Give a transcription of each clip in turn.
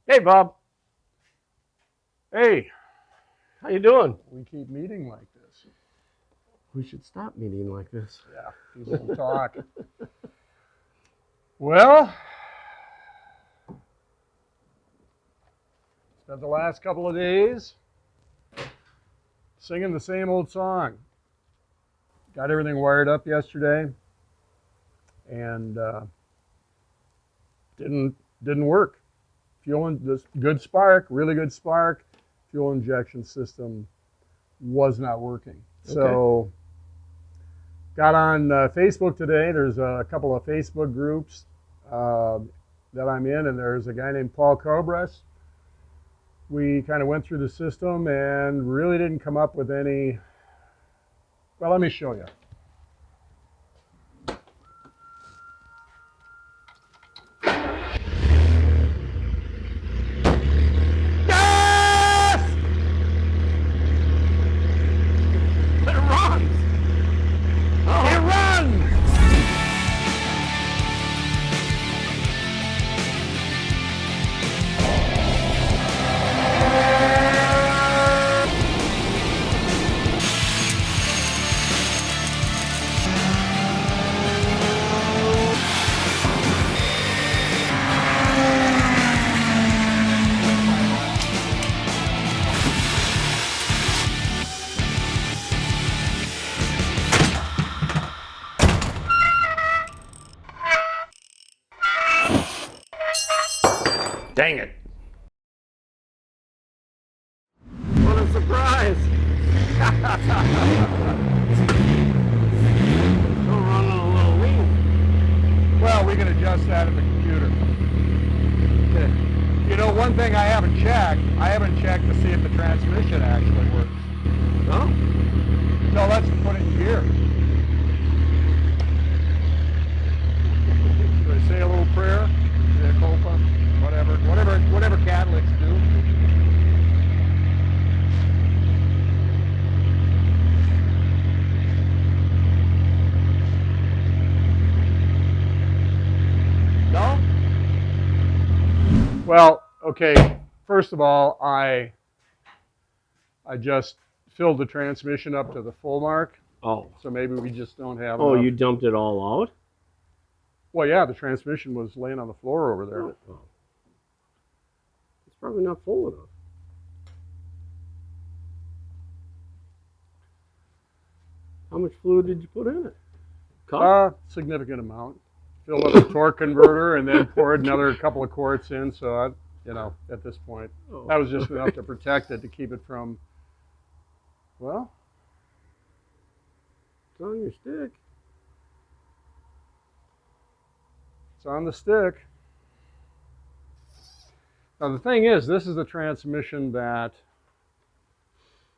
Hey, Bob. Hey, How you doing? we keep meeting like this. We should stop meeting like this. Yeah, people talk. Well, spent the last couple of days singing the same old song. Got everything wired up yesterday, and didn't work. This good spark, really good spark. Fuel injection system was not working. Okay. So got on Facebook today. There's a couple of Facebook groups that I'm in, and there's a guy named Paul Cobras. We kind of went through the system and really didn't come up with any. Well, let me show you. Yes! It runs! Oh. It runs! Dang it. What a surprise. Still running a little lean. Well, we can adjust that in the computer. You know, one thing I haven't checked to see if the transmission actually works. No? So let's put it in gear. Should I say a little prayer? Mea culpa? Whatever Catholics do. No? Well, okay. First of all, I just filled the transmission up to the full mark, Oh. so maybe we just don't have Oh, enough. you dumped it all out? Well, yeah, the transmission was laying on the floor over there. Oh. It's probably not full enough. How much fluid did you put in it? Cup? Significant amount. Filled up the torque converter and then poured another couple of quarts in. So at this point, that was just enough to protect it, to keep it from. Well, It's on your stick. it's on the stick. Now the thing is, this is the transmission that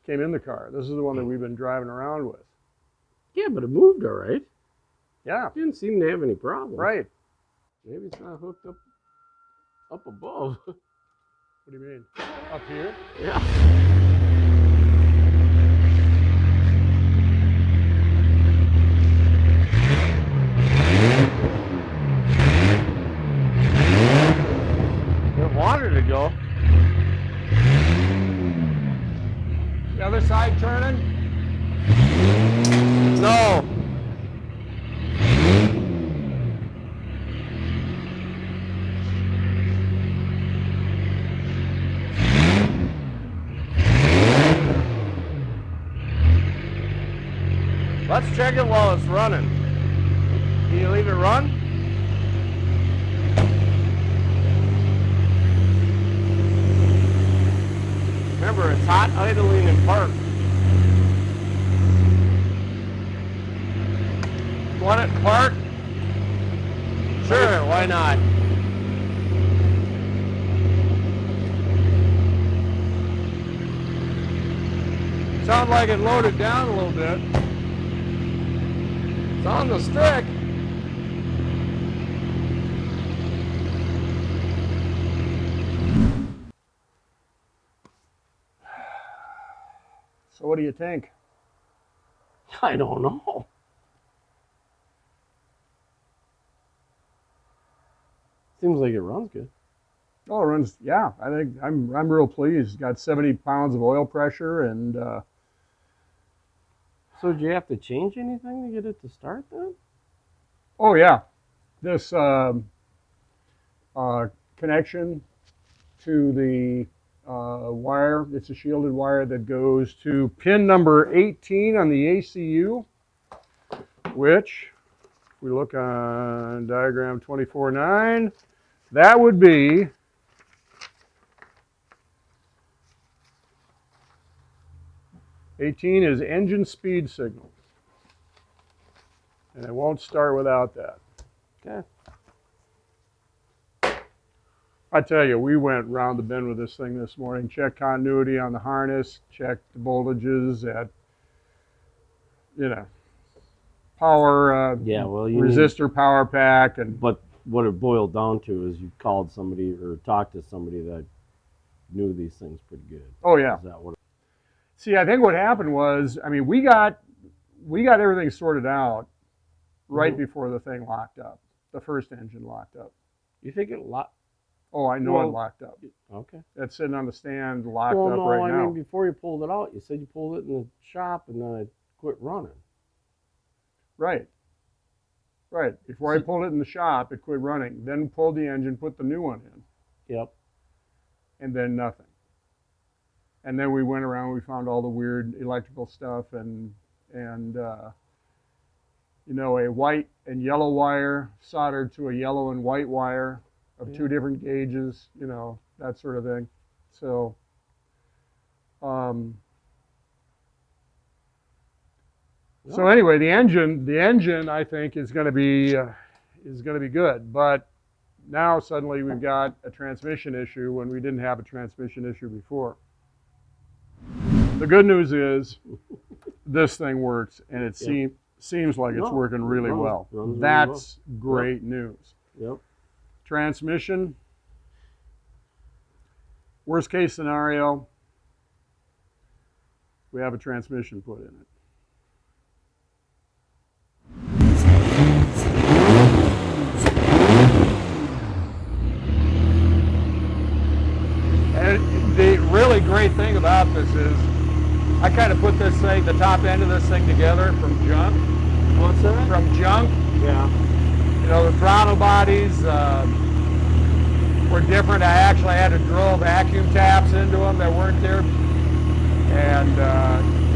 came in the car. This is the one that we've been driving around with. Yeah, but it moved all right. Yeah. It didn't seem to have any problems. Right. Maybe it's not hooked up above. What do you mean? Up here? Yeah. It wanted to go. The other side turning? No. Let's check it while it's running. Can you leave it run? Remember, it's hot idling in park. Want it in park? Sure, why not? Sounds like it loaded down a little bit. It's on the stick. So what do you think? I don't know. Seems like it runs good. Oh, it runs. Yeah, I think I'm real pleased. It's got 70 pounds of oil pressure, and So did you have to change anything to get it to start then? oh yeah, this connection to the wire. It's a shielded wire that goes to pin number 18 on the ACU, which, if we look on diagram 24.9, that would be 18 is engine speed signal. And it won't start without that. Okay. I tell you, we went round the bend with this thing this morning. Checked continuity on the harness, checked the voltages at, power, Yeah, well, resistor power pack. But what it boiled down to is you called somebody or talked to somebody that knew these things pretty good. Oh, yeah. Is that what? See, I think what happened was, I mean, we got everything sorted out right before the thing locked up. The first engine locked up. You think it locked? Oh, I know it locked up. Okay. It's sitting on the stand locked Well, up no, right now. I mean, before you pulled it out, you said you pulled it in the shop and then it quit running. Right. Right. Before I pulled it in the shop, it quit running. Then pulled the engine, put the new one in. Yep. And then nothing. And then we went around, we found all the weird electrical stuff and a white and yellow wire soldered to a yellow and white wire of two different gauges, that sort of thing. So, so anyway, the engine I think is going to be good. But now suddenly we've got a transmission issue when we didn't have a transmission issue before. The good news is this thing works, and it seems like it's working really well. That's great news. Yep. Transmission, worst case scenario, we have a transmission put in it. And the really great thing about this is I kind of put this thing, the top end of this thing together from junk. What's that? From junk. Yeah. The throttle bodies were different. I actually had to drill vacuum taps into them that weren't there. And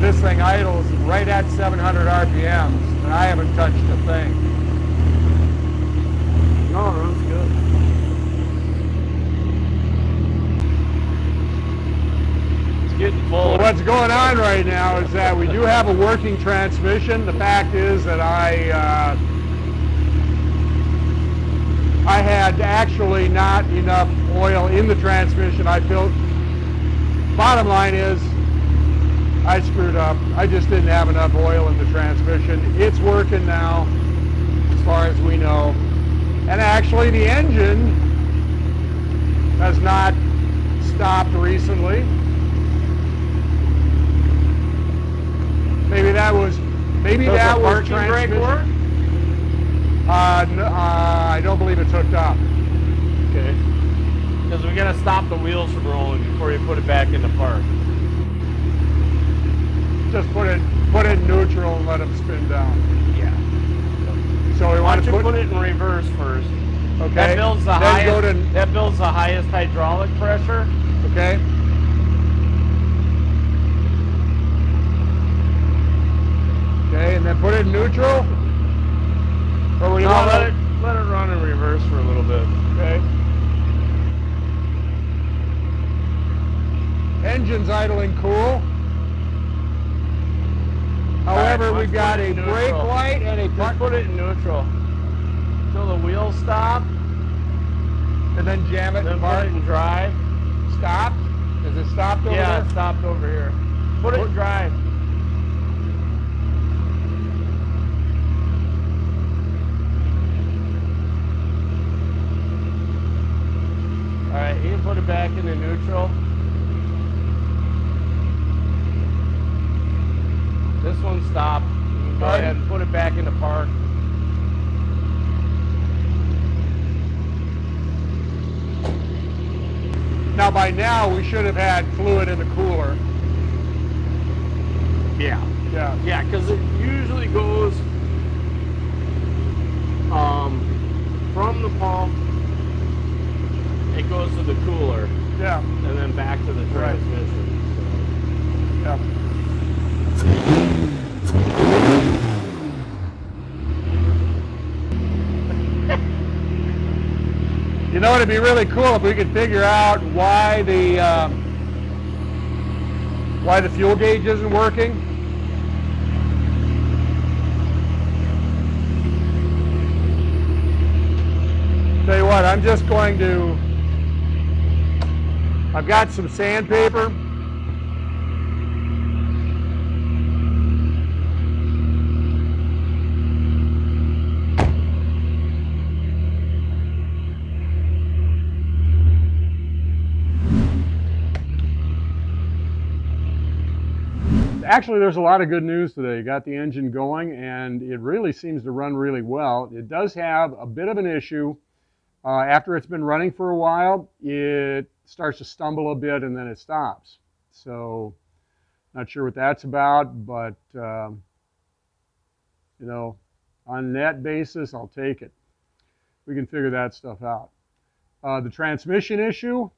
this thing idles right at 700 RPMs, and I haven't touched a thing. No, it runs good. It's getting full. So what's going on right now is that we do have a working transmission. The fact is that I had actually not enough oil in the transmission. Bottom line is, I screwed up. I just didn't have enough oil in the transmission. It's working now, as far as we know. And actually the engine has not stopped recently. Maybe that was parking brake work? No, I don't believe it's hooked up. Okay. Because we got to stop the wheels from rolling before you put it back into park. Just put it in neutral and let them spin down. Yeah. So we want to put it in reverse first. Okay. That builds the highest hydraulic pressure. Okay. Okay, and then put it in neutral. Or we let it run in reverse for a little bit. Okay. Engine's idling cool. However, we've got a brake light and a Just put it in neutral until the wheels stop, and then jam it then in put park. it in drive. Stopped? Is it stopped over there? Yeah, it stopped over here. Put it in drive. All right, you can put it back into neutral. This one stopped. You can go ahead and put it back into park. Now by now we should have had fluid in the cooler. Yeah. Yeah. Yeah, because it usually goes from the pump, it goes to the cooler. Yeah. And then back to the transmission. Yeah. You know, it'd be really cool if we could figure out why the fuel gauge isn't working. Tell you what, I'm just going to, I've got some sandpaper. Actually, there's a lot of good news today. You got the engine going, and it really seems to run really well. It does have a bit of an issue. After it's been running for a while, it starts to stumble a bit, and then it stops. So, not sure what that's about, but, you know, on that basis, I'll take it. We can figure that stuff out. The transmission issue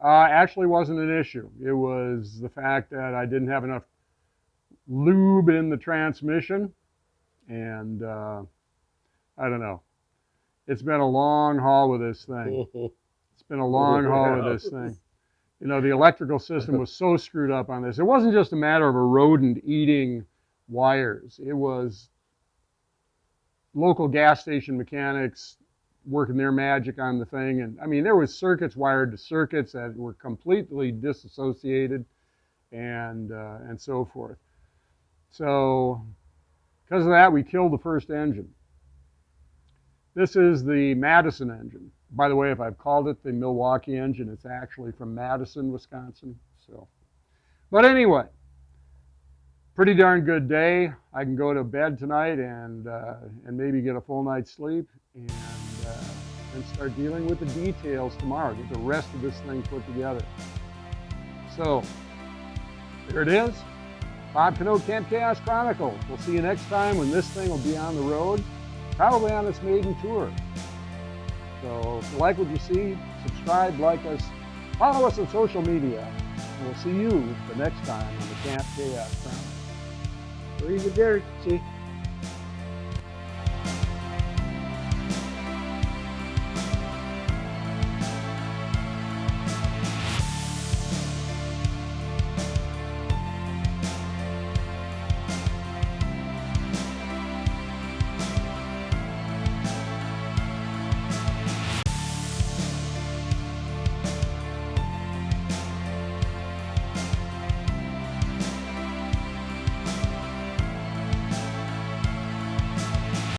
actually wasn't an issue. It was the fact that I didn't have enough lube in the transmission, and I don't know. It's been a long haul with this thing. It's been a long haul with this thing. You know, the electrical system was so screwed up on this. It wasn't just a matter of a rodent eating wires. It was local gas station mechanics working their magic on the thing. And I mean, there was circuits wired to circuits that were completely disassociated and so forth. So because of that, we killed the first engine. This is the Madison engine. By the way, if I've called it the Milwaukee engine, it's actually from Madison, Wisconsin. So, but anyway, pretty darn good day. I can go to bed tonight and maybe get a full night's sleep and start dealing with the details tomorrow. Get the rest of this thing put together. So there it is. Bob Cano Camp Chaos Chronicles. We'll see you next time when this thing will be on the road, probably on its maiden tour. So if you like what you see, subscribe, like us, follow us on social media, and we'll see you the next time on the Camp Chaos Chronicles. Leave it there, see?